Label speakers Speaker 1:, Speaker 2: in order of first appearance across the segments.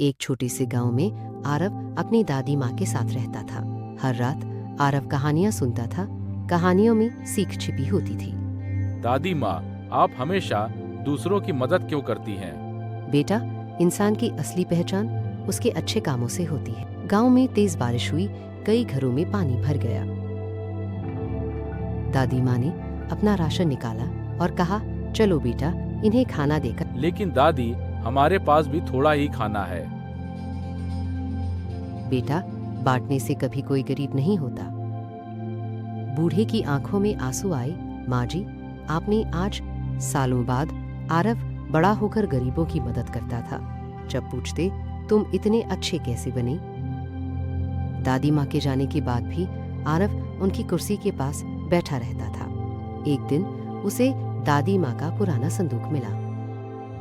Speaker 1: एक छोटे से गांव में आरव अपनी दादी माँ के साथ रहता था। हर रात आरव कहानियां सुनता था। कहानियों में सीख छिपी होती थी।
Speaker 2: दादी माँ, आप हमेशा दूसरों की मदद क्यों करती हैं?
Speaker 1: बेटा, इंसान की असली पहचान उसके अच्छे कामों से होती है। गांव में तेज बारिश हुई, कई घरों में पानी भर गया। दादी माँ ने अपना राशन निकाला और कहा, चलो बेटा, इन्हें खाना देकर।
Speaker 2: लेकिन दादी, हमारे पास भी थोड़ा ही खाना है।
Speaker 1: बेटा, बांटने से कभी कोई गरीब नहीं होता। बूढ़े की आंखों में आंसू आए। माँ जी, आपने आज सालों बाद आरव बड़ा होकर गरीबों की मदद करता था। जब पूछते, तुम इतने अच्छे कैसे बने? दादी माँ के जाने के बाद भी आरव उनकी कुर्सी के पास बैठा रहता था। एक दिन उसे दादी माँ का पुराना संदूक मिला।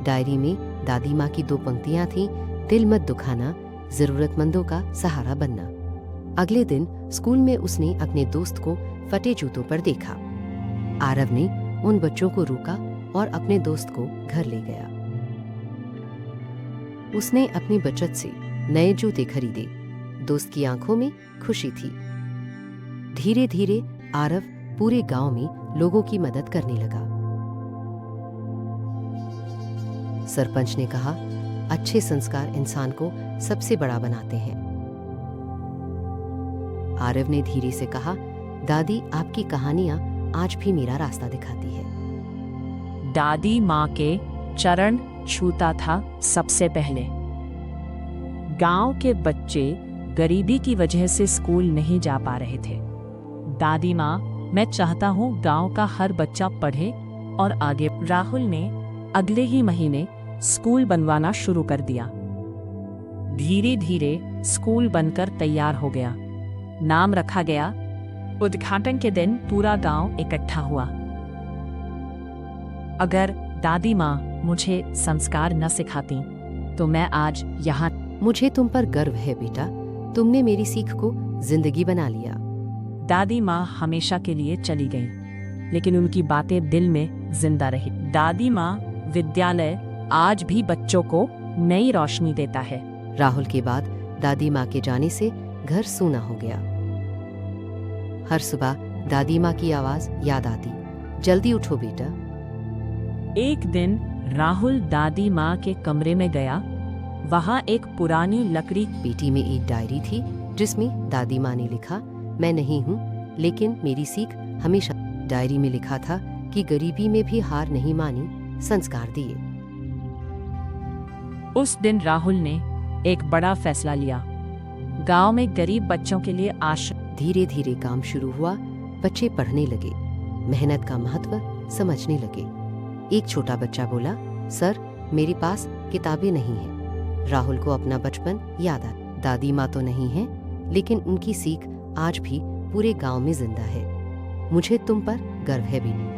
Speaker 1: डायरी में दादी माँ की 2 पंक्तियां थीं, दिल मत दुखाना, जरूरतमंदों का सहारा बनना। अगले दिन स्कूल में उसने अपने दोस्त को फटे जूतों पर देखा। आरव ने उन बच्चों को रोका और अपने दोस्त को घर ले गया। उसने अपनी बचत से नए जूते खरीदे। दोस्त की आंखों में खुशी थी। धीरे धीरे आरव पूरे गांव में लोगों की मदद करने लगा। सरपंच ने कहा, अच्छे संस्कार इंसान को सबसे बड़ा बनाते हैं। आरव ने धीरे से कहा, दादी, आपकी कहानियां आज भी मेरा रास्ता दिखाती है।
Speaker 3: दादी माँ के चरण छूता था सबसे पहले। गांव के बच्चे गरीबी की वजह से स्कूल नहीं जा पा रहे थे। दादी माँ, मैं चाहता हूँ गांव का हर बच्चा पढ़े और आगे। राहुल ने अगले ही महीने स्कूल बनवाना शुरू कर दिया। धीरे धीरे स्कूल बनकर तैयार हो गया। नाम रखा गया। उद्घाटन के दिन पूरा गांव इकट्ठा हुआ। अगर दादी माँ मुझे संस्कार न सिखाती तो मैं आज यहाँ।
Speaker 1: मुझे तुम पर गर्व है बेटा, तुमने मेरी सीख को जिंदगी बना लिया।
Speaker 3: दादी माँ हमेशा के लिए चली गई, लेकिन उनकी बातें दिल में जिंदा रही। दादी माँ विद्यालय आज भी बच्चों को नई रोशनी देता है।
Speaker 1: राहुल के बाद दादी माँ के जाने से घर सूना हो गया। हर सुबह दादी माँ की आवाज याद आती, जल्दी उठो बेटा।
Speaker 3: एक दिन राहुल दादी माँ के कमरे में गया। वहाँ एक पुरानी लकड़ी
Speaker 1: पेटी में एक डायरी थी जिसमें दादी माँ ने लिखा, मैं नहीं हूँ लेकिन मेरी सीख हमेशा। डायरी में लिखा था कि गरीबी में भी हार नहीं मानी, संस्कार दिए।
Speaker 3: उस दिन राहुल ने एक बड़ा फैसला लिया। गांव में गरीब बच्चों के लिए आश्रम।
Speaker 1: धीरे धीरे काम शुरू हुआ। बच्चे पढ़ने लगे, मेहनत का महत्व समझने लगे। एक छोटा बच्चा बोला, सर, मेरे पास किताबें नहीं हैं। राहुल को अपना बचपन याद आया। दादी माँ तो नहीं है, लेकिन उनकी सीख आज भी पूरे गांव में जिंदा है। मुझे तुम पर गर्व है बेटा।